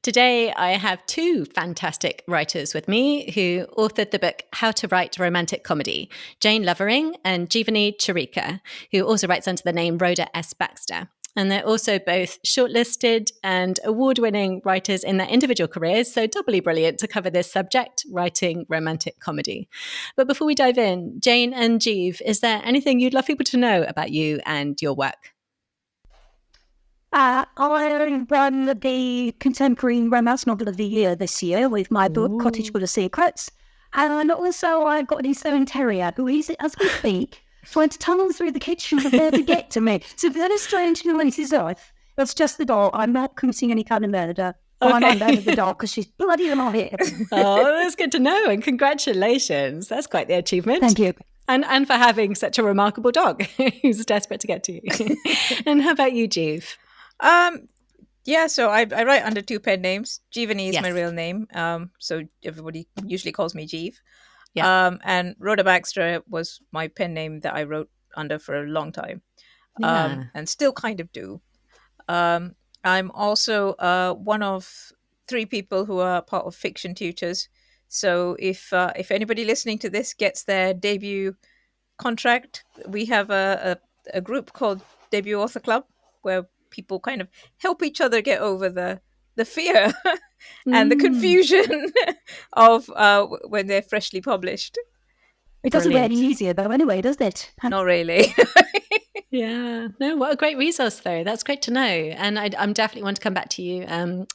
Today, I have two fantastic writers with me who authored the book How to Write Romantic Comedy, Jane Lovering and Jeevani Charika, who also writes under the name Rhoda S. Baxter. And they're also both shortlisted and award-winning writers in their individual careers, so doubly brilliant to cover this subject, writing romantic comedy. But before we dive in, Jane and Jeev, is there anything you'd love people to know about you and your work? I won the Contemporary Romance Novel of the Year this year with my book, Cottage Full of Secrets. And also I've got an Eastern Terrier who is, as we speak, trying to tunnel through the kitchen to prepare to get to me. So very strange noises off. It's just the dog. I'm not committing any kind of murder. Okay. I'm under the dog because she's bloody in my head. Oh, that's good to know. And congratulations. That's quite the achievement. Thank you. And for having such a remarkable dog who's desperate to get to you. And how about you, Jeev? So I write under two pen names. Jeevani is my real name. So everybody usually calls me Jeev. Yeah. And Rhoda Baxter was my pen name that I wrote under for a long time. And still kind of do. I'm also one of three people who are part of Fiction Tutors. So if anybody listening to this gets their debut contract, we have a group called Debut Author Club where people kind of help each other get over the fear and the confusion of when they're freshly published. It doesn't get any easier though anyway, does it? Not really. Yeah. No, what a great resource though. That's great to know. And I'm definitely want to come back to you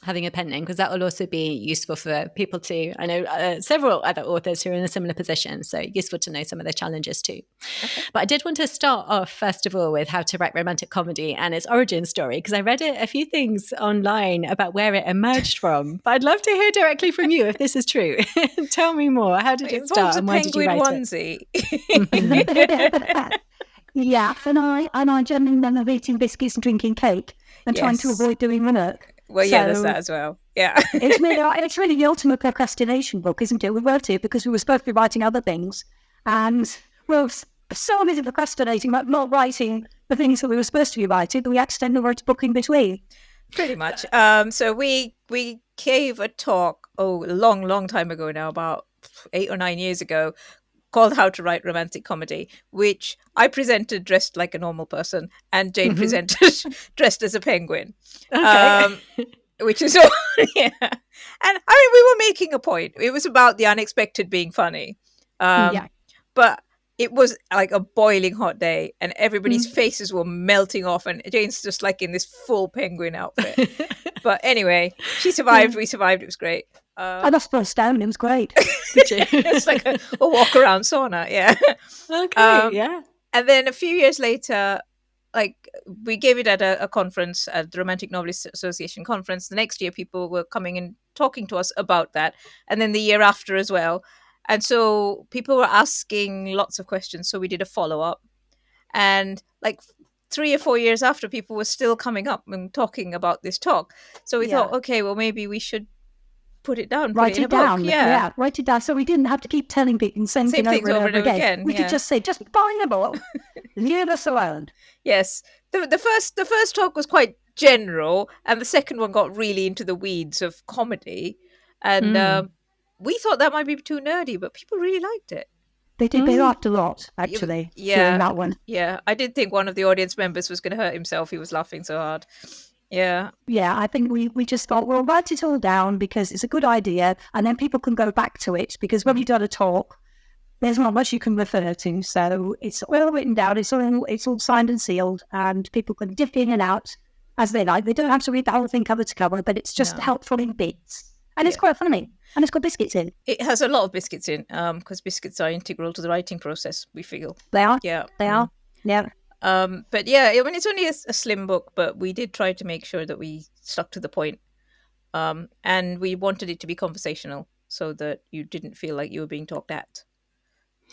having a pen name, because that will also be useful for people to, I know several other authors who are in a similar position. So useful to know some of the challenges too. Okay. But I did want to start off first of all with How to Write Romantic Comedy and its origin story, because I read a few things online about where it emerged from. But I'd love to hear directly from you if this is true. Tell me more. How did it start and why did you write onesie. it? Yeah, and I generally love eating biscuits and drinking cake and trying to avoid doing work. Well, there's that as well. Yeah. it's really the ultimate procrastination book, isn't it? We wrote it because we were supposed to be writing other things. And we're so busy procrastinating about not writing the things that we were supposed to be writing that we accidentally wrote a book in between. Pretty much. So we gave a talk, a long time ago now, about 8 or 9 years ago, called How to Write Romantic Comedy, which I presented dressed like a normal person and Jane presented dressed as a penguin. Okay. Which is all, yeah. And I mean, we were making a point. It was about the unexpected being funny. But it was like a boiling hot day and everybody's faces were melting off and Jane's just like in this full penguin outfit. But anyway, she survived, we survived, it was great. I was supposed down. It was great. It's like a walk around sauna, yeah. Okay, yeah. And then a few years later, like we gave it at a conference, at the Romantic Novelists Association conference. The next year, people were coming and talking to us about that, and then the year after as well. And so people were asking lots of questions. So we did a follow up, and like 3 or 4 years after, people were still coming up and talking about this talk. So we thought, okay, well maybe we should put it down, write it down. Yeah, write it down. So we didn't have to keep telling people and sending things over and over again. We could just say, just buy a book, leave us alone. Yes, the first talk was quite general, and the second one got really into the weeds of comedy, and we thought that might be too nerdy, but people really liked it. They did. They laughed a lot, actually. During that one. Yeah, I did think one of the audience members was going to hurt himself. He was laughing so hard. Yeah, I think we just thought, we'll write it all down because it's a good idea, and then people can go back to it, because when you've done a talk, there's not much you can refer to, so it's all written down, it's all signed and sealed, and people can dip in and out as they like. They don't have to read the whole thing cover to cover, but it's just helpful in bits, and it's quite funny, and it's got biscuits in. It has a lot of biscuits in, because biscuits are integral to the writing process, we feel. They are? Yeah. They are? Yeah. But yeah, I mean, it's only a slim book, but we did try to make sure that we stuck to the point. And we wanted it to be conversational so that you didn't feel like you were being talked at.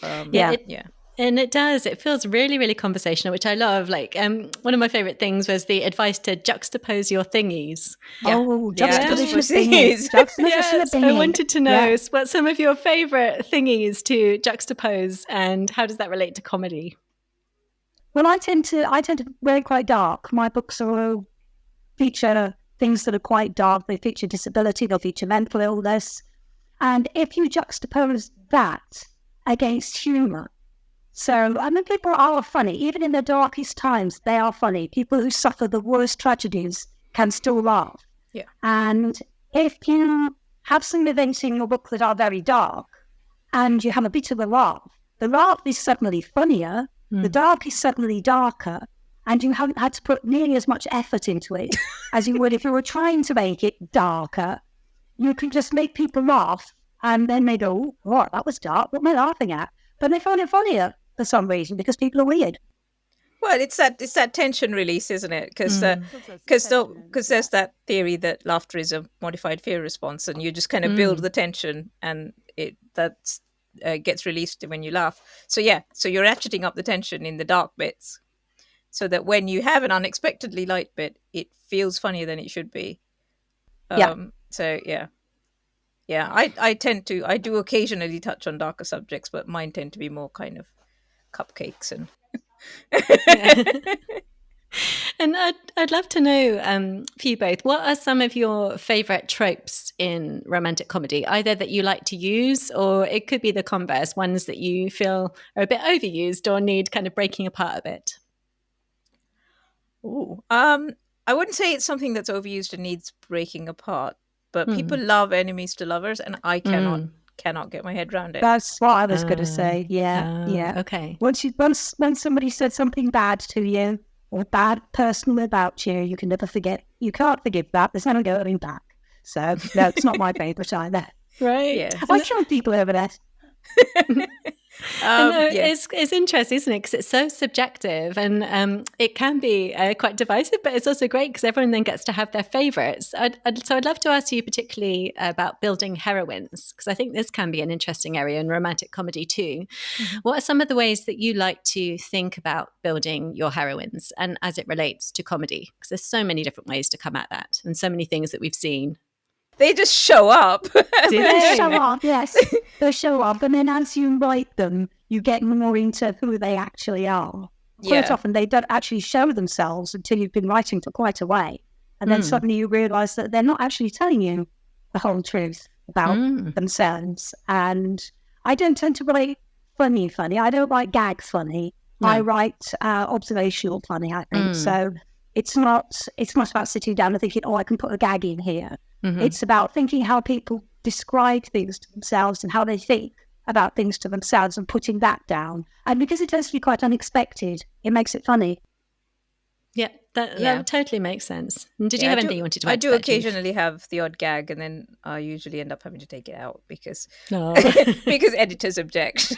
And it does. It feels really, really conversational, which I love. Like, one of my favorite things was the advice to juxtapose your thingies. Yeah. Oh, juxtaposition thingies. Yes, I wanted to know what some of your favorite thingies to juxtapose, and how does that relate to comedy? Well, I tend to wear quite dark. My books are feature things that are quite dark. They feature disability, they'll feature mental illness. And if you juxtapose that against humour, so I mean, people are funny. Even in the darkest times, they are funny. People who suffer the worst tragedies can still laugh. Yeah. And if you have some events in your book that are very dark and you have a bit of a laugh, the laugh is suddenly funnier, the dark is suddenly darker, and you haven't had to put nearly as much effort into it as you would if you were trying to make it darker. You can just make people laugh, and then they go, "Oh, that was dark. What am I laughing at?" But they find it funnier for some reason because people are weird. Well, it's that tension release, isn't it? Because there's that theory that laughter is a modified fear response, and you just kind of build the tension, and that gets released when you laugh. So you're ratcheting up the tension in the dark bits, so that when you have an unexpectedly light bit, it feels funnier than it should be. So I do occasionally touch on darker subjects, but mine tend to be more kind of cupcakes and. And I'd love to know for you both, what are some of your favourite tropes in romantic comedy, either that you like to use, or it could be the converse, ones that you feel are a bit overused or need kind of breaking apart a bit? Ooh, I wouldn't say it's something that's overused and needs breaking apart, but people love enemies to lovers, and I cannot get my head around it. That's what I was going to say. Yeah. Okay. When somebody said something bad to you or bad personally about you, you can never forget. You can't forgive that. There's never going back. So no, it's not my favourite either. Right. Yeah. Why can't people over that? It's interesting, isn't it? Because it's so subjective, and it can be quite divisive, but it's also great because everyone then gets to have their favourites. So I'd love to ask you particularly about building heroines, because I think this can be an interesting area in romantic comedy too. What are some of the ways that you like to think about building your heroines, and as it relates to comedy? Because there's so many different ways to come at that, and so many things that we've seen. They just show up. They show up, yes. They show up, and then as you write them, you get more into who they actually are. Quite often, they don't actually show themselves until you've been writing for quite a way. And then suddenly you realise that they're not actually telling you the whole truth about themselves. And I don't tend to write funny. I don't write gags funny. No. I write observational funny, I think. So it's not about sitting down and thinking, oh, I can put a gag in here. It's about thinking how people describe things to themselves and how they think about things to themselves and putting that down. And because it tends to be quite unexpected, it makes it funny. Yeah, that totally makes sense. And did you have anything you wanted to add? I do occasionally have the odd gag, and then I usually end up having to take it out because editors object.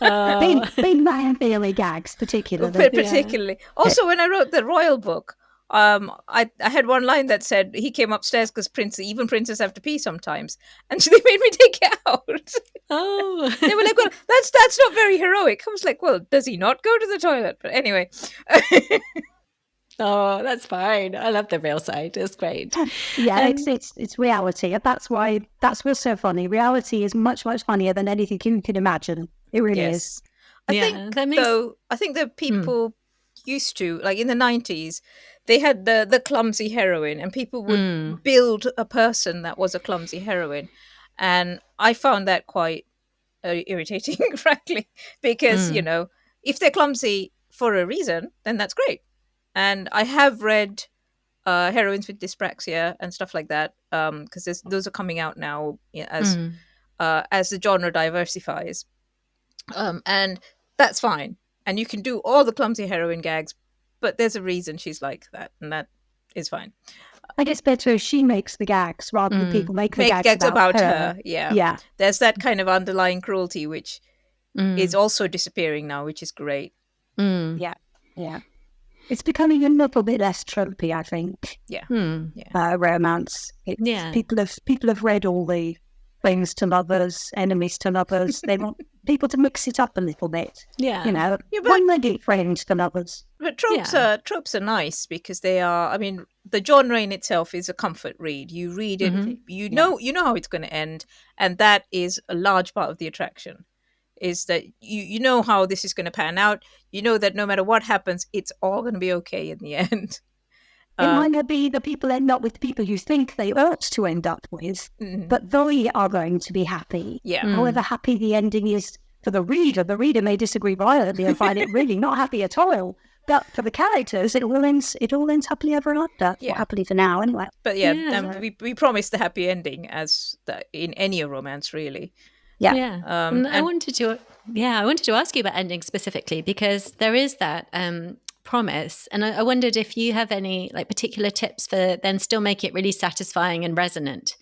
Big family gags, particularly. Also, when I wrote the royal book, I had one line that said he came upstairs because even princes have to pee sometimes, and so they made me take it out. Oh, they were like, "Well, that's not very heroic." I was like, "Well, does he not go to the toilet?" But anyway. Oh, that's fine. I love the real side. It's great. Yeah, it's reality. That's what's so funny. Reality is much, much funnier than anything you can imagine. It really is. I think that people used to, like in the 90s, they had the clumsy heroine, and people would build a person that was a clumsy heroine. And I found that quite irritating, frankly, because, if they're clumsy for a reason, then that's great. And I have read heroines with dyspraxia and stuff like that, because those are coming out now as the genre diversifies. And that's fine. And you can do all the clumsy heroine gags, but there's a reason she's like that, and that is fine. I guess better if she makes the gags rather than people make the gags about her. Yeah. There's that kind of underlying cruelty, which is also disappearing now, which is great. Yeah. It's becoming a little bit less tropey, I think. Romance. People have read all the things to lovers, enemies to lovers. They want people to mix it up a little bit. One-legged friends to lovers. But tropes are nice because they are. I mean, the genre in itself is a comfort read. You read it, you know how it's going to end, and that is a large part of the attraction. Is that you know how this is going to pan out. You know that no matter what happens, it's all going to be okay in the end. It might not be the people end up with the people you think they ought to end up with, but they are going to be happy. Yeah. However happy the ending is for the reader may disagree violently and find it really not happy at all. But for the characters, it all ends happily ever after. Yeah. Well, happily for now, anyway. But we promise the happy ending as in any romance, really. Yeah. And I wanted to ask you about endings specifically, because there is that promise, and I wondered if you have any like particular tips for then still make it really satisfying and resonant,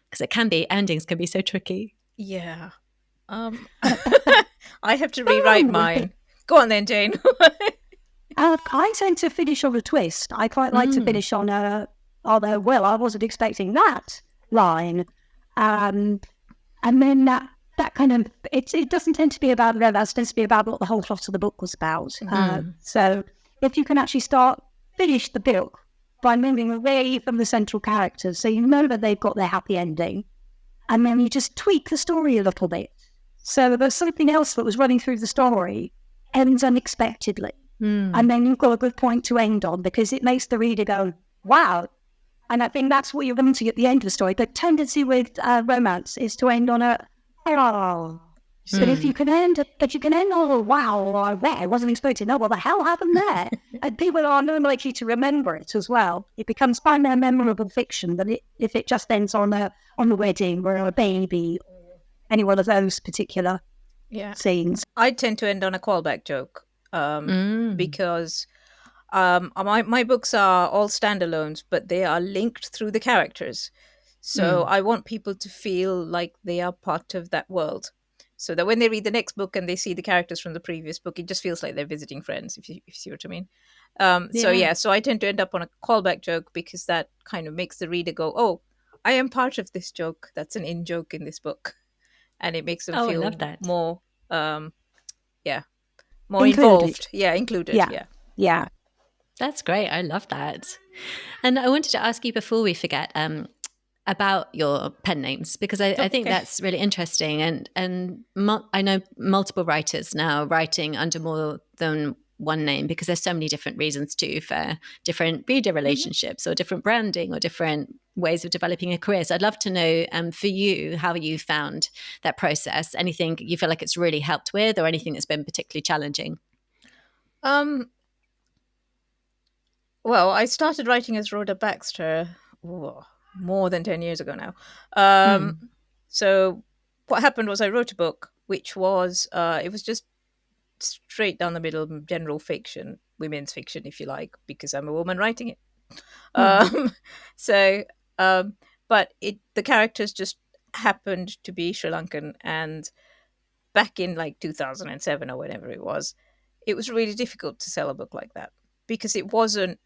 because endings can be so tricky. Yeah. I have to rewrite mine. Go on then, Jane. I tend to finish on a twist. I quite like to finish on well, I wasn't expecting that line. And then that kind of, it doesn't tend to be about romance, it tends to be about what the whole plot of the book was about. So if you can actually finish the book by moving away from the central characters, so you know that they've got their happy ending, and then you just tweak the story a little bit. So there's something else that was running through the story, ends unexpectedly. And then you've got a good point to end on, because it makes the reader go, wow. And I think that's what you're wanting at the end of the story. The tendency with romance is to end on a, oh. But if you can end on a wow, or I wasn't expecting, no, what the hell happened there? And people are more likely to remember it as well. It becomes far more memorable fiction than if it just ends on a wedding or a baby, or any one of those particular scenes. I tend to end on a callback joke. Because my books are all standalones, but they are linked through the characters. So I want people to feel like they are part of that world, so that when they read the next book and they see the characters from the previous book, it just feels like they're visiting friends, if you see what I mean. So I tend to end up on a callback joke, because that kind of makes the reader go, oh, I am part of this joke. That's an in joke in this book. And it makes them feel more more involved. Included. Yeah. That's great. I love that. And I wanted to ask you before we forget about your pen names, because I think that's really interesting. And I know multiple writers now writing under more than one name, because there's so many different reasons too, for different reader relationships or different branding or different ways of developing a career. So I'd love to know for you, how you found that process. Anything you feel like it's really helped with, or anything that's been particularly challenging? Well, I started writing as Rhoda Baxter more than 10 years ago now. So what happened was I wrote a book, which was it was just straight down the middle, general fiction, women's fiction, if you like, because I'm a woman writing it. But the characters just happened to be Sri Lankan, and back in like 2007 or whenever it was really difficult to sell a book like that, because it wasn't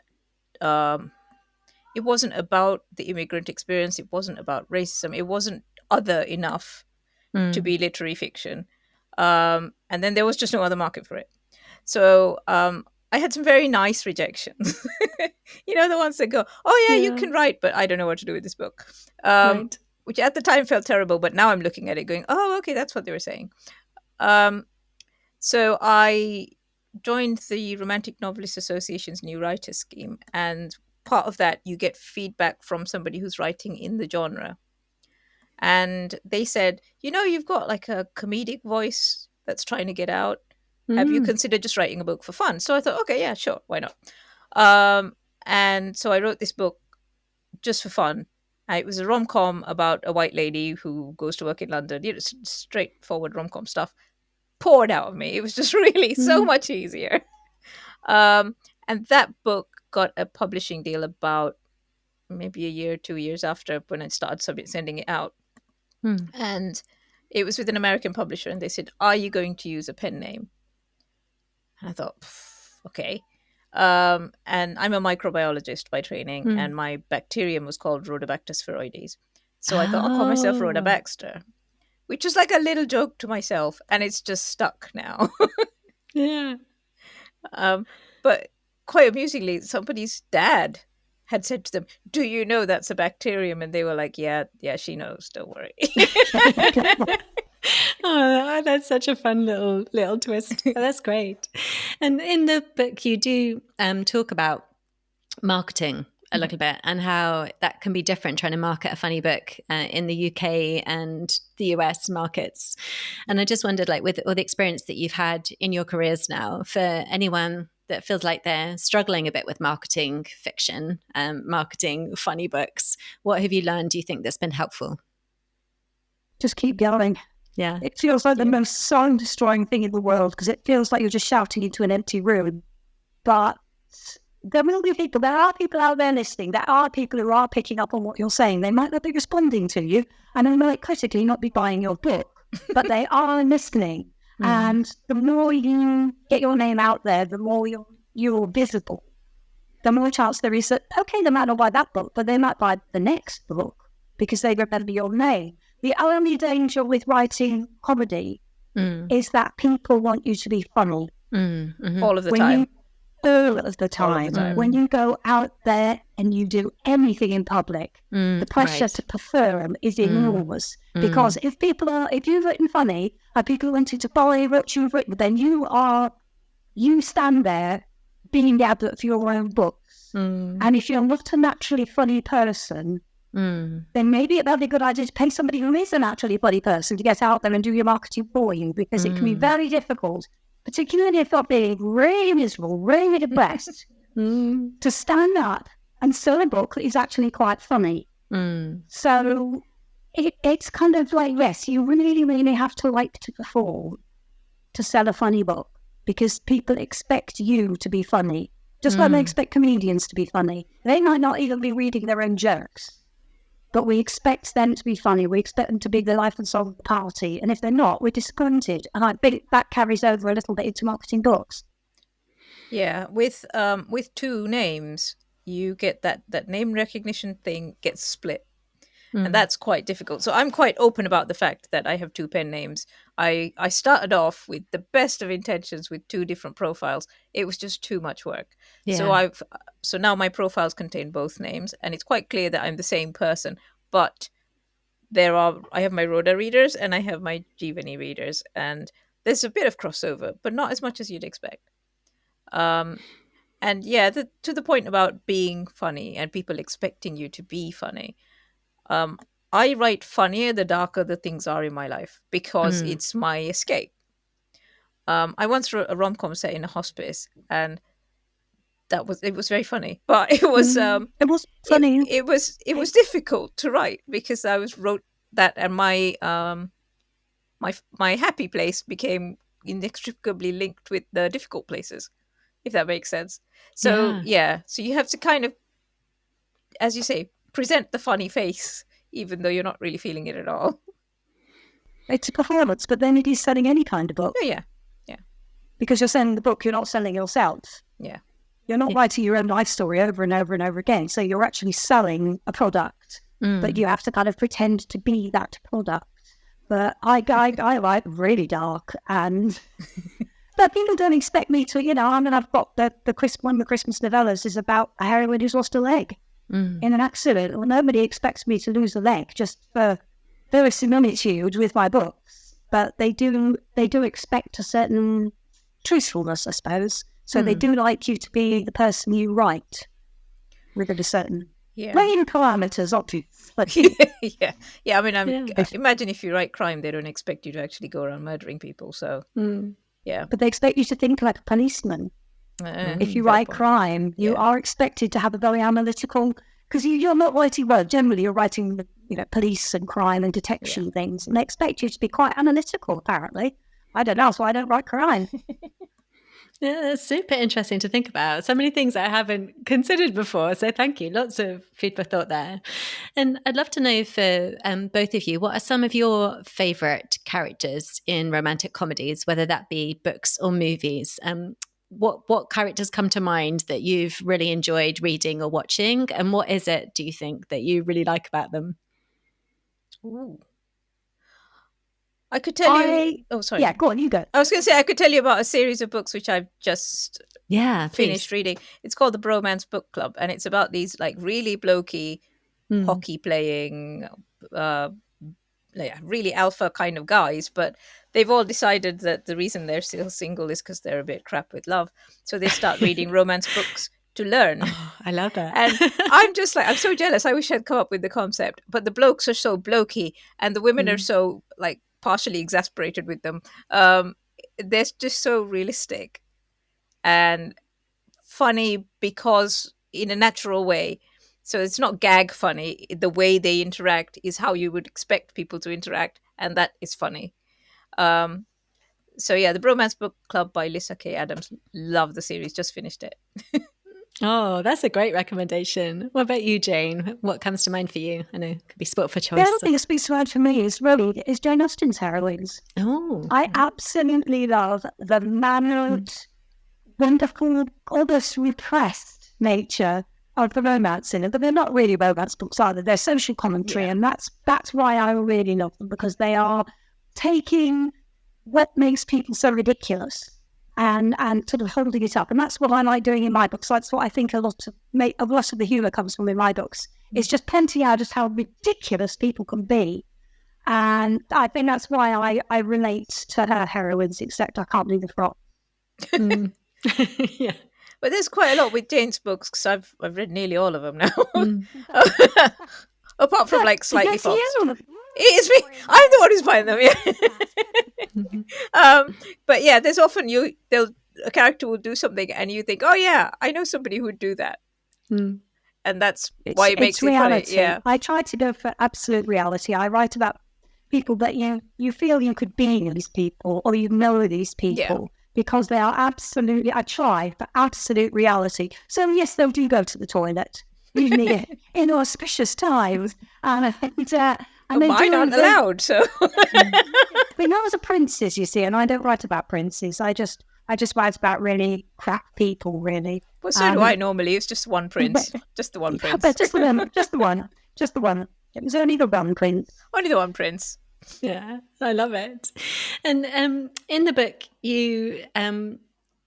about the immigrant experience, it wasn't about racism, it wasn't other enough to be literary fiction. And then there was just no other market for it. So I had some very nice rejections. The ones that go, oh yeah, you can write, but I don't know what to do with this book. Which at the time felt terrible, but now I'm looking at it going, oh, okay, that's what they were saying. So I joined the Romantic Novelists Association's New Writers Scheme, and part of that, you get feedback from somebody who's writing in the genre. And they said, you've got like a comedic voice that's trying to get out. Have you considered just writing a book for fun? So I thought, okay, yeah, sure, why not? And so I wrote this book just for fun. It was a rom-com about a white lady who goes to work in London. Straightforward rom-com stuff poured out of me. It was just really so much easier. And that book got a publishing deal about maybe a year, 2 years after, when I started sending it out. And it was with an American publisher, and they said, are you going to use a pen name? And I thought, okay. And I'm a microbiologist by training, and my bacterium was called Rhodobacter spheroides. So I thought, I'll call myself Rhoda Baxter, which was like a little joke to myself, and it's just stuck now. Yeah. But quite amusingly, somebody's dad had said to them, do you know that's a bacterium? And they were like, yeah, she knows, don't worry. Oh, that's such a fun little twist. That's great. And in the book, you do talk about marketing a little bit and how that can be different trying to market a funny book in the UK and the US markets. And I just wondered, like, with all the experience that you've had in your careers now, for anyone that feels like they're struggling a bit with marketing fiction, marketing funny books, what have you learned, do you think, that's been helpful? Just keep going. Yeah. It feels like the most soul-destroying thing in the world because it feels like you're just shouting into an empty room. But there will be people, there are people out there listening, there are people who are picking up on what you're saying. They might not be responding to you, and they might critically not be buying your book, but they are listening. And the more you get your name out there, the more you're visible, the more chance there is that, okay, they might not buy that book, but they might buy the next book because they remember your name. The only danger with writing comedy is that people want you to be funny. All of the time. All of the time. When you go out there and you do anything in public, the pressure to perform is enormous. Because if you've written funny and people wanted to buy what you've written, then you stand there being the advert for your own books. And if you're not a naturally funny person, then maybe it might be a good idea to pay somebody who is a naturally funny person to get out there and do your marketing for you, because it can be very difficult, particularly if you're being really miserable, really depressed, to stand up and sell a book that is actually quite funny. So it's kind of like, yes, you really, really have to like to perform to sell a funny book, because people expect you to be funny, just like they expect comedians to be funny. They might not even be reading their own jokes, but we expect them to be funny. We expect them to be the life and soul of the party. And if they're not, we're disappointed. And I think that carries over a little bit into marketing books. Yeah, with two names, you get that name recognition thing gets split. And that's quite difficult. So I'm quite open about the fact that I have two pen names. I started off with the best of intentions with two different profiles. It was just too much work. Yeah. So now my profiles contain both names, and it's quite clear that I'm the same person. But I have my Rhoda readers and I have my Jeevani readers, and there's a bit of crossover, but not as much as you'd expect. And yeah, to the point about being funny and people expecting you to be funny. I write funnier the darker the things are in my life, because it's my escape. I once wrote a rom-com set in a hospice, and it was very funny, but it was funny. It was difficult to write because I wrote that, and my happy place became inextricably linked with the difficult places, if that makes sense. So so you have to kind of, as you say, present the funny face, even though you're not really feeling it at all. It's a performance, but then it is selling any kind of book. Oh, yeah. Because you're selling the book, you're not selling yourself. Yeah. You're not writing your own life story over and over and over again. So you're actually selling a product, but you have to kind of pretend to be that product. But I write really dark, and but people don't expect me to, I mean, I've got one of the Christmas novellas is about a heroine who's lost a leg in an accident. Well, nobody expects me to lose a leg, just for verisimilitude with my books. But they do expect a certain truthfulness, I suppose. So they do like you to be the person you write within a certain playing parameters, obviously. I mean, imagine if you write crime, they don't expect you to actually go around murdering people. So but they expect you to think like a policeman. If you write crime, you are expected to have a very analytical, because you're not writing, well, generally you're writing, police and crime and detection things, and they expect you to be quite analytical, apparently. I don't know, that's why I don't write crime. Yeah, that's super interesting to think about. So many things I haven't considered before. So thank you. Lots of food for thought there. And I'd love to know for both of you, what are some of your favourite characters in romantic comedies, whether that be books or movies? What characters come to mind that you've really enjoyed reading or watching? And what is it, do you think, that you really like about them? Ooh. I could tell you... Oh, sorry. Yeah, go on, you go. I was going to say, I could tell you about a series of books which I've just finished reading. It's called The Bromance Book Club, and it's about these like really blokey, hockey-playing, really alpha kind of guys, but they've all decided that the reason they're still single is because they're a bit crap with love. So they start reading romance books to learn. Oh, I love that. And I'm just like, I'm so jealous. I wish I'd come up with the concept. But the blokes are so blokey and the women are so like partially exasperated with them. They're just so realistic and funny because in a natural way. So it's not gag funny. The way they interact is how you would expect people to interact. And that is funny. So yeah, the Bromance Book Club by Lisa K. Adams. Love the series. Just finished it. Oh, that's a great recommendation. What about you, Jane? What comes to mind for you? I know it could be sport for choice. The other thing that speaks to mind for me is Jane Austen's heroines. Oh, I absolutely love the mannered, wonderful, almost repressed nature of the romance in it. But they're not really romance books either. They're social commentary, and that's why I really love them, because they are taking what makes people so ridiculous and sort of holding it up. And that's what I like doing in my books. That's what I think a lot of the humour comes from in my books. It's just pointing out just how ridiculous people can be. And I think that's why I relate to her heroines, except I can't do the frog. Yeah. But there's quite a lot with Jane's books, because I've read nearly all of them now. Apart from like Slightly Fox. It is me. I'm the one who's buying them, yeah. But yeah, there's often a character will do something and you think, oh yeah, I know somebody who would do that. And that's why it makes it funny. Yeah. I try to go for absolute reality. I write about people that you feel you could be these people, or you know these people, because they are absolutely, I try for absolute reality. So yes, they do go to the toilet in auspicious times. And mine aren't allowed, so. But not as a princess, you see, and I don't write about princes. I just write about really crap people, really. Well, so do I normally. It's just one prince, just the one prince. But just the one. It was only the one prince. Only the one prince. Yeah, I love it. And in the book, you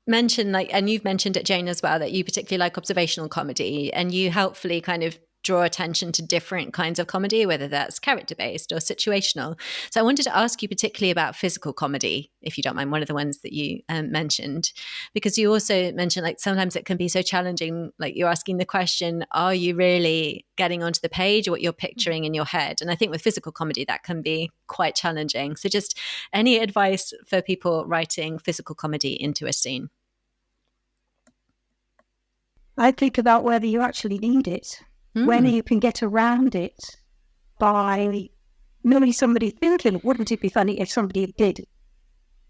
mentioned, and you've mentioned it, Jane, as well, that you particularly like observational comedy, and you helpfully kind of draw attention to different kinds of comedy, whether that's character-based or situational. So I wanted to ask you particularly about physical comedy, if you don't mind, one of the ones that you mentioned, because you also mentioned sometimes it can be so challenging, you're asking the question, are you really getting onto the page or what you're picturing in your head? And I think with physical comedy, that can be quite challenging. So just any advice for people writing physical comedy into a scene? I think about whether you actually need it. When you can get around it by maybe somebody thinking, wouldn't it be funny if somebody did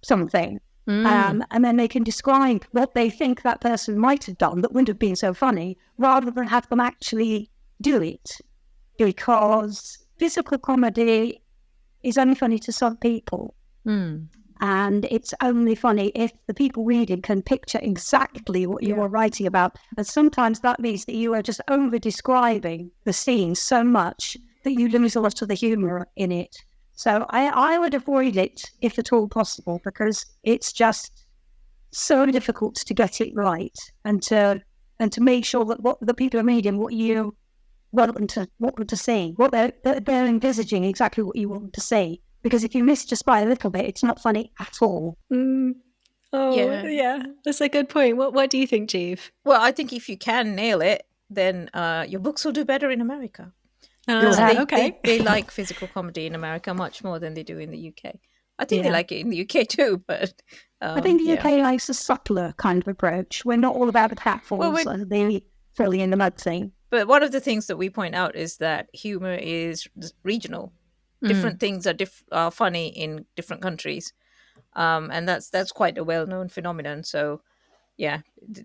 something? And then they can describe what they think that person might have done that wouldn't have been so funny, rather than have them actually do it. Because physical comedy is only funny to some people. And it's only funny if the people reading can picture exactly what you are writing about. And sometimes that means that you are just over-describing the scene so much that you lose a lot of the humour in it. So I would avoid it if at all possible, because it's just so difficult to get it right and to make sure that what the people are reading, what you want them to see, what they're envisaging exactly what you want them to see. Because if you miss just by a little bit, it's not funny at all. Oh, yeah, that's a good point. What do you think, Jeeve? Well, I think if you can nail it, then your books will do better in America. Okay. They like physical comedy in America much more than they do in the UK. I think they like it in the UK too, but I think the UK likes a subtler kind of approach. We're not all about the platforms and the filling in the mud thing. But one of the things that we point out is that humor is regional. Different things are funny in different countries, and that's quite a well-known phenomenon. So, yeah,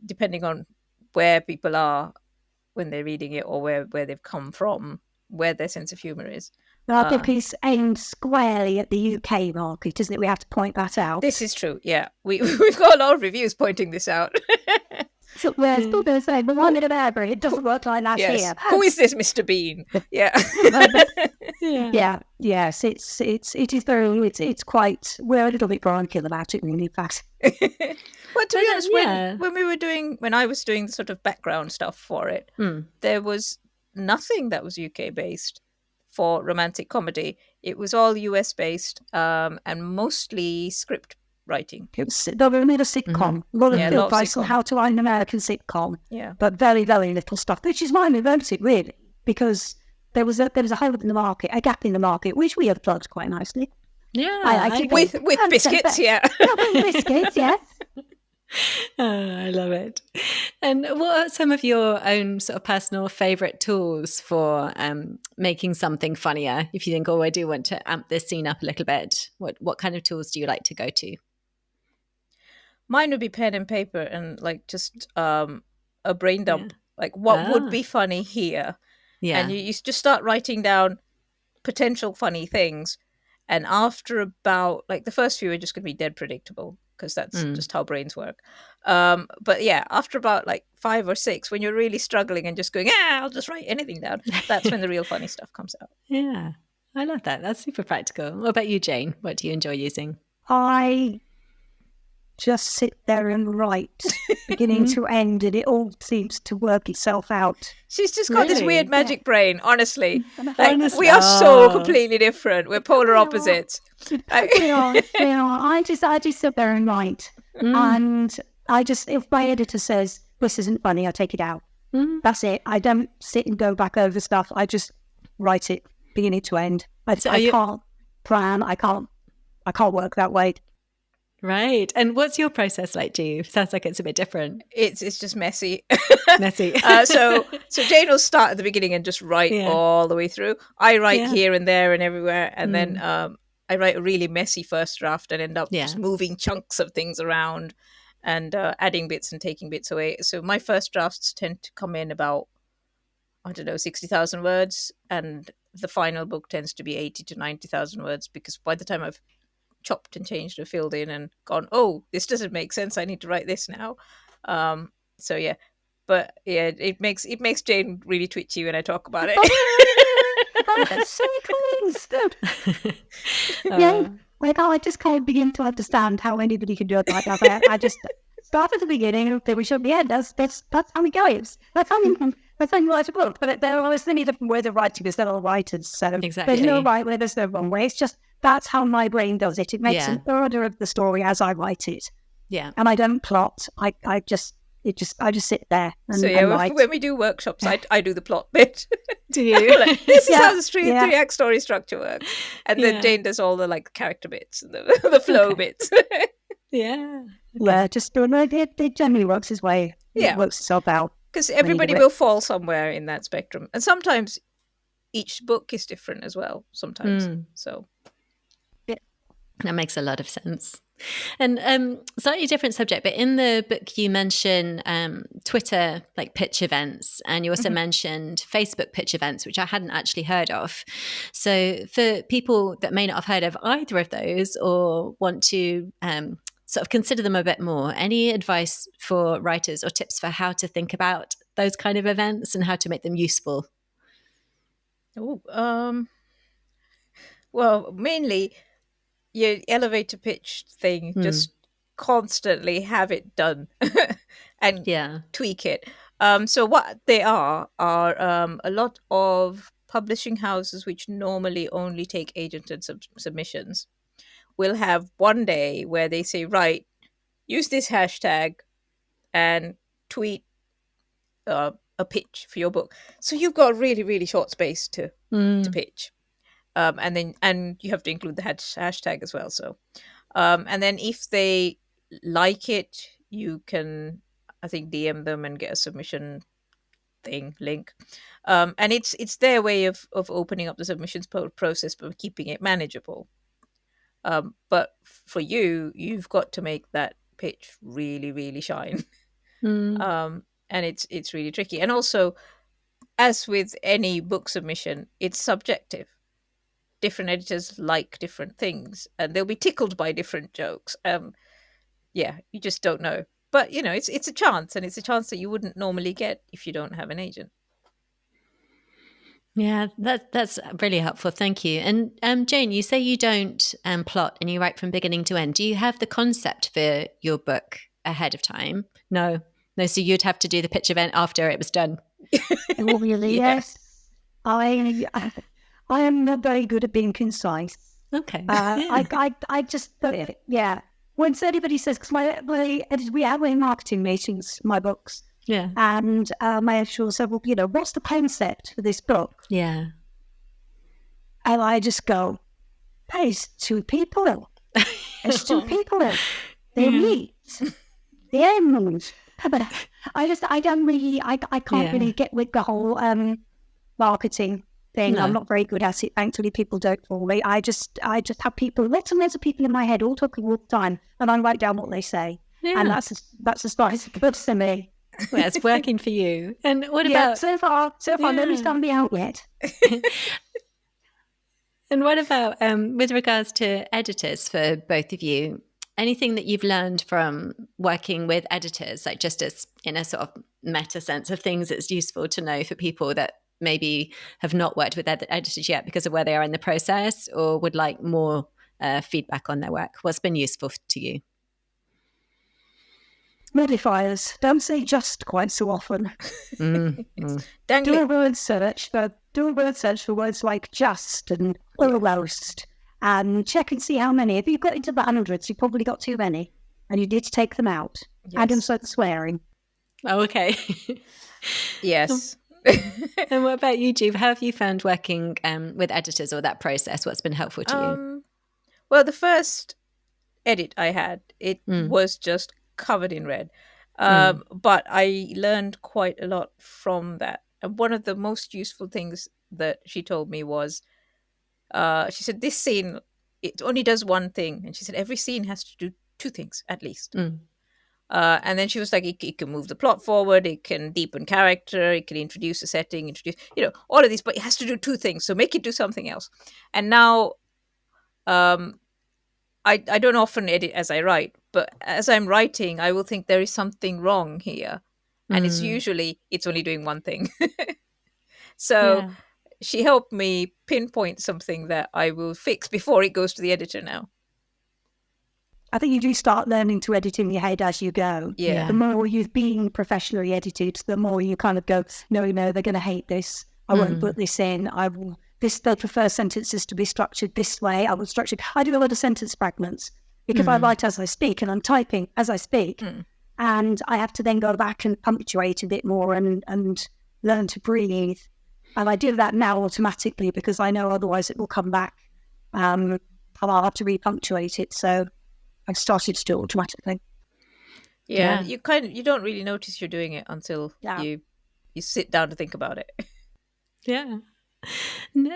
depending on where people are when they're reading it, or where they've come from, where their sense of humor is. Our book is aimed squarely at the UK market, isn't it? We have to point that out. This is true. Yeah, we've got a lot of reviews pointing this out. So where's people going to say, but one minute ever, it doesn't work like that here. Who is this Mr. Bean? Yeah. Yes, it is very, it's quite, we're a little bit bronchial about it, really, in fact. Well, to be honest, when I was doing the sort of background stuff for it, there was nothing that was UK based for romantic comedy. It was all US based, and mostly script writing. They were made a sitcom. A lot of advice on how to write an American sitcom. Yeah. But very, very little stuff, which is why we wrote it, really, because there was a hole in the market, a gap in the market, which we have plugged quite nicely. Yeah. With biscuits, yeah. With biscuits, yes. Oh, I love it. And what are some of your own sort of personal favourite tools for making something funnier? If you think, I do want to amp this scene up a little bit, what kind of tools do you like to go to? Mine would be pen and paper and like just a brain dump. Like what would be funny here? Yeah. And you just start writing down potential funny things. And after about, like, the first few are just going to be dead predictable because that's just how brains work. But yeah, after about like 5 or 6, when you're really struggling and just going, I'll just write anything down, that's when the real funny stuff comes out. Yeah, I love that. That's super practical. What about you, Jane? What do you enjoy using? I just sit there and write beginning to end, and it all seems to work itself out. She's just got this weird magic brain, honestly. We are so completely different. We're polar opposites. We are. I just sit there and write. And if my editor says, this isn't funny, I take it out. That's it. I don't sit and go back over stuff. I just write it beginning to end. I can't plan. I can't work that way. Right. And what's your process like, Jeeve? Sounds like it's a bit different. It's just messy. Messy. So Jane will start at the beginning and just write all the way through. I write here and there and everywhere. And then I write a really messy first draft and end up just moving chunks of things around and adding bits and taking bits away. So my first drafts tend to come in about, 60,000 words. And the final book tends to be 80 to 90,000 words because by the time I've chopped and changed and filled in and gone, this doesn't make sense, I need to write this now. It makes Jane really twitchy when I talk about it. That's so cool. I just can't begin to understand how anybody can do it like that. I just start at the beginning and finish at the end. That's how it goes. That's how you write a book. But there are always many different ways of writing because they're all writers. So there's no right way, there's no wrong way. It's just that's how my brain does it. It makes an order of the story as I write it. Yeah. And I don't plot. I just sit there and write. When we do workshops, I do the plot bit. Do you? This is how the three-act story structure works. And then Jane does all the character bits and the flow bits. Yeah. Yeah, just it generally works its way. It works itself out. Because everybody will fall somewhere in that spectrum. And sometimes each book is different as well. Sometimes. So that makes a lot of sense. And slightly different subject, but in the book you mention Twitter pitch events, and you also mentioned Facebook pitch events, which I hadn't actually heard of. So for people that may not have heard of either of those or want to sort of consider them a bit more, any advice for writers or tips for how to think about those kind of events and how to make them useful? Well, mainly your elevator pitch thing, just constantly have it done and tweak it. So what they are a lot of publishing houses which normally only take agented submissions will have one day where they say, right, use this hashtag and tweet a pitch for your book. So you've got a really, really short space to pitch. And you have to include the hashtag as well. So, and then if they like it, you can, I think, DM them and get a submission link. And it's their way of opening up the submissions process, but keeping it manageable. But for you've got to make that pitch really, really shine. And it's really tricky. And also, as with any book submission, it's subjective. Different editors like different things and they'll be tickled by different jokes. You just don't know. But, it's a chance, and it's a chance that you wouldn't normally get if you don't have an agent. Yeah, that's really helpful. Thank you. And Jane, you say you don't plot and you write from beginning to end. Do you have the concept for your book ahead of time? No. So you'd have to do the pitch event after it was done. Really, yes. I am not very good at being concise. Okay. I just, when anybody says, because we have marketing meetings, my books, yeah, and my editor said, well, what's the concept for this book? yeah, and I just go, there's two people. There's two people. They meet. The end. But I don't really, I can't really get with the whole marketing thing. No. I'm not very good at it. Thankfully, people don't for me. I just have people, lots and lots of people in my head all talking all the time, and I write down what they say. Yeah. And that's as far as it goes to me. Well, it's working for you. And what about... So far, nobody's done me out yet. And what about with regards to editors for both of you? Anything that you've learned from working with editors, like just as in a sort of meta sense of things that's useful to know for people that maybe have not worked with editors yet because of where they are in the process, or would like more feedback on their work? What's been useful to you? Modifiers. Don't say just quite so often. Do a word search for words like just and almost, and check and see how many. If you've got into the hundreds, you've probably got too many, and you need to take them out. And insert the swearing. Oh, okay. Yes. And what about you, Jeev? How have you found working with editors, or that process? What's been helpful to you? Well, the first edit I had, it was just covered in red. But I learned quite a lot from that. And one of the most useful things that she told me was, she said, this scene, it only does one thing. And she said, every scene has to do two things at least. And then she was like, it can move the plot forward, it can deepen character, it can introduce a setting, all of these, but it has to do two things. So make it do something else. And now, I don't often edit as I write, but as I'm writing, I will think there is something wrong here. And it's usually, it's only doing one thing. So she helped me pinpoint something that I will fix before it goes to the editor now. I think you do start learning to edit in your head as you go. Yeah. The more you've been professionally edited, the more you kind of go, no, they're going to hate this. I won't put this in. They'll prefer sentences to be structured this way. I do a lot of sentence fragments because I write as I speak and I'm typing as I speak. And I have to then go back and punctuate a bit more and learn to breathe. And I do that now automatically because I know otherwise it will come back. And I'll have to repunctuate it. So I've started to do it automatically. Yeah. You don't really notice you're doing it until you sit down to think about it. Yeah.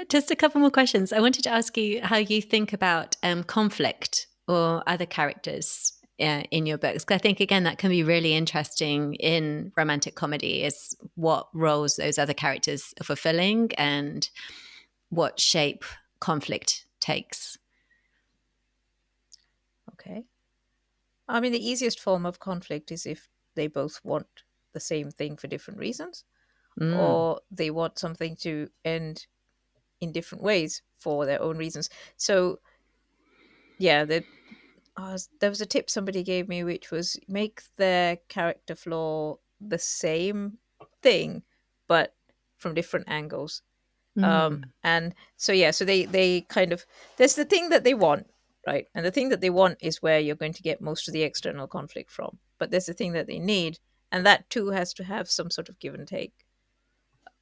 Just a couple more questions. I wanted to ask you how you think about conflict or other characters in your books. Because I think, again, that can be really interesting in romantic comedy, is what roles those other characters are fulfilling and what shape conflict takes. Okay. I mean, the easiest form of conflict is if they both want the same thing for different reasons, or they want something to end in different ways for their own reasons. So, yeah, there was a tip somebody gave me, which was make their character flaw the same thing, but from different angles. And so, so they kind of, there's the thing that they want, right? And the thing that they want is where you're going to get most of the external conflict from. But there's the thing that they need, and that too has to have some sort of give and take.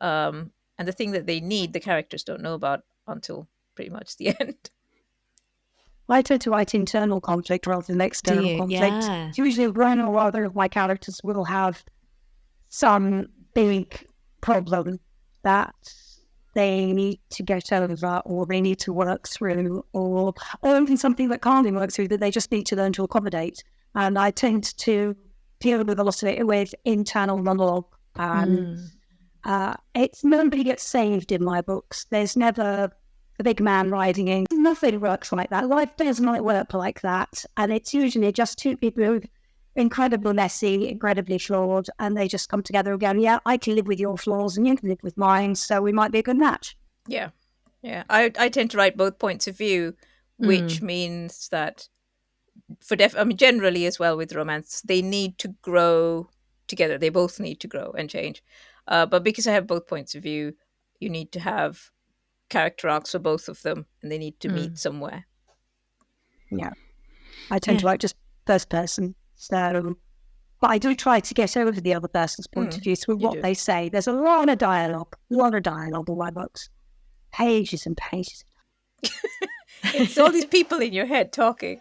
And the thing that they need, the characters don't know about until pretty much the end. I tend to write internal conflict rather than external conflict. Yeah. Usually one or other of my characters will have some big problem that they need to get over, or they need to work through, or even something that can't be worked through that they just need to learn to accommodate. And I tend to deal with a lot of it with internal monologue. It's nobody gets saved in my books. There's never a big man riding in. Nothing works like that. Life does not work like that. And it's usually just two people who are incredibly messy, incredibly flawed, and they just come together and go, yeah, I can live with your flaws and you can live with mine, so we might be a good match. Yeah. I tend to write both points of view, which means that generally as well with romance, they need to grow together. They both need to grow and change. But because I have both points of view, you need to have character arcs for both of them, and they need to meet somewhere. Yeah. I tend to write just first person. So, but I do try to get over the other person's point of view through what they say. There's a lot of dialogue in my books. Pages and pages. It's all these people in your head talking.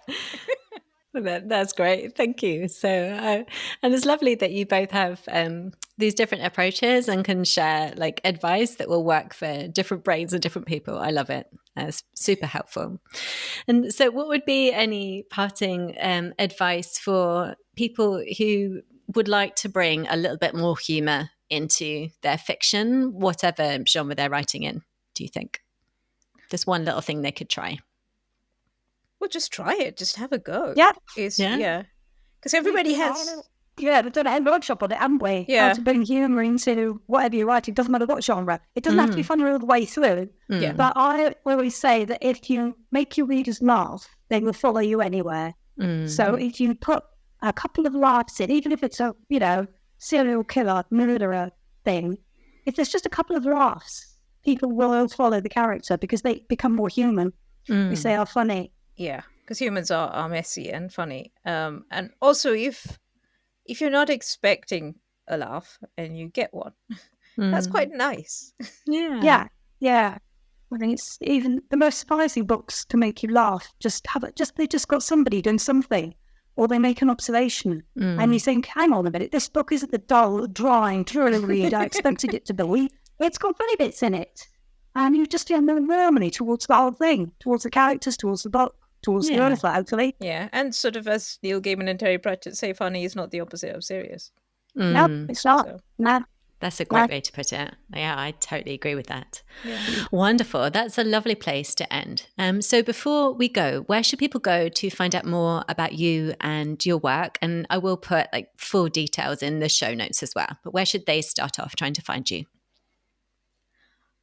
That's great. Thank you. So, and it's lovely that you both have these different approaches and can share like advice that will work for different brains and different people. I love it. It's super helpful. And so what would be any parting advice for people who would like to bring a little bit more humor into their fiction, whatever genre they're writing in, do you think? There's one little thing they could try. Well, just try it. Just have a go. Yeah. Because everybody has... Yeah, they've done a workshop on it, haven't we? Yeah. How to bring humour into whatever you're writing. It doesn't matter what genre. It doesn't have to be funny all the way through. Yeah. But I always say that if you make your readers laugh, they will follow you anywhere. So if you put a couple of laughs in, even if it's a, serial killer, murderer thing, if there's just a couple of laughs, people will follow the character because they become more human. Because they are funny. Yeah, because humans are messy and funny. And also, if you're not expecting a laugh and you get one, that's quite nice. Yeah. I mean, it's even the most surprising books to make you laugh. They just got somebody doing something, or they make an observation, and you think, "Hang on a minute, this book isn't the dull, dry, dreary read I expected it to be. It's got funny bits in it." And you just have no harmony towards the whole thing, towards the characters, towards the book, towards the author, hopefully. Yeah, and sort of as Neil Gaiman and Terry Pratchett say, funny is not the opposite of serious. No, it's not. So. No. That's a great way to put it. Yeah, I totally agree with that. Yeah. Wonderful. That's a lovely place to end. So before we go, where should people go to find out more about you and your work? And I will put like full details in the show notes as well. But where should they start off trying to find you?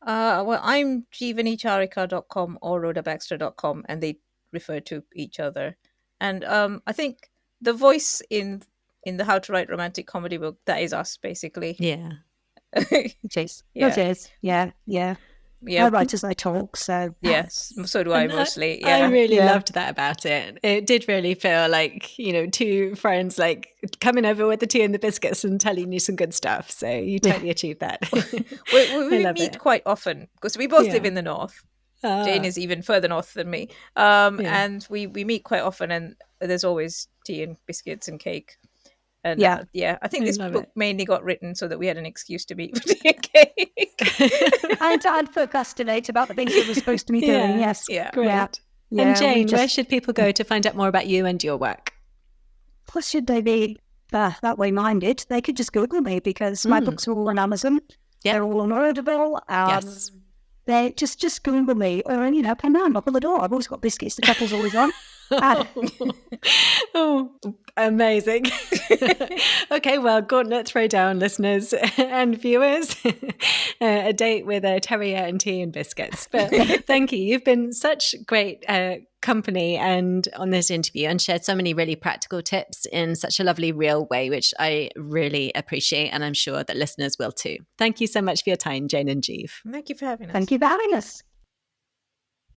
Well, I'm JeevaniCharika.com or rhodabaxter.com, and they refer to each other. And I think the voice in the How to Write Romantic Comedy book, that is us, basically. Yeah. It is. Yeah. I write as I talk, so... Yes, so do I mostly. I really loved that about it. It did really feel like, two friends like coming over with the tea and the biscuits and telling you some good stuff. So you totally achieved that. we meet quite often because we both live in the north. Jane is even further north than me. And we meet quite often, and there's always tea and biscuits and cake. And I think this book mainly got written so that we had an excuse to meet for tea and cake. I'd procrastinate about the things we were supposed to be doing, yes. Yeah. Great. Yeah. And Jane, where should people go to find out more about you and your work? Well, should they be that way minded, they could just Google me because my books are all on Amazon. Yep. They're all on Audible. Yes. They just Google me or, come down, knock on the door. I've always got biscuits. The kettle's always on. Amazing. Okay, well, gauntlet throw down, listeners and viewers. A date with a terrier and tea and biscuits. But thank you. You've been such great company and on this interview and shared so many really practical tips in such a lovely, real way, which I really appreciate, and I'm sure that listeners will too. Thank you so much for your time, Jane and Jeeve. Thank you for having us. Thank you for having us.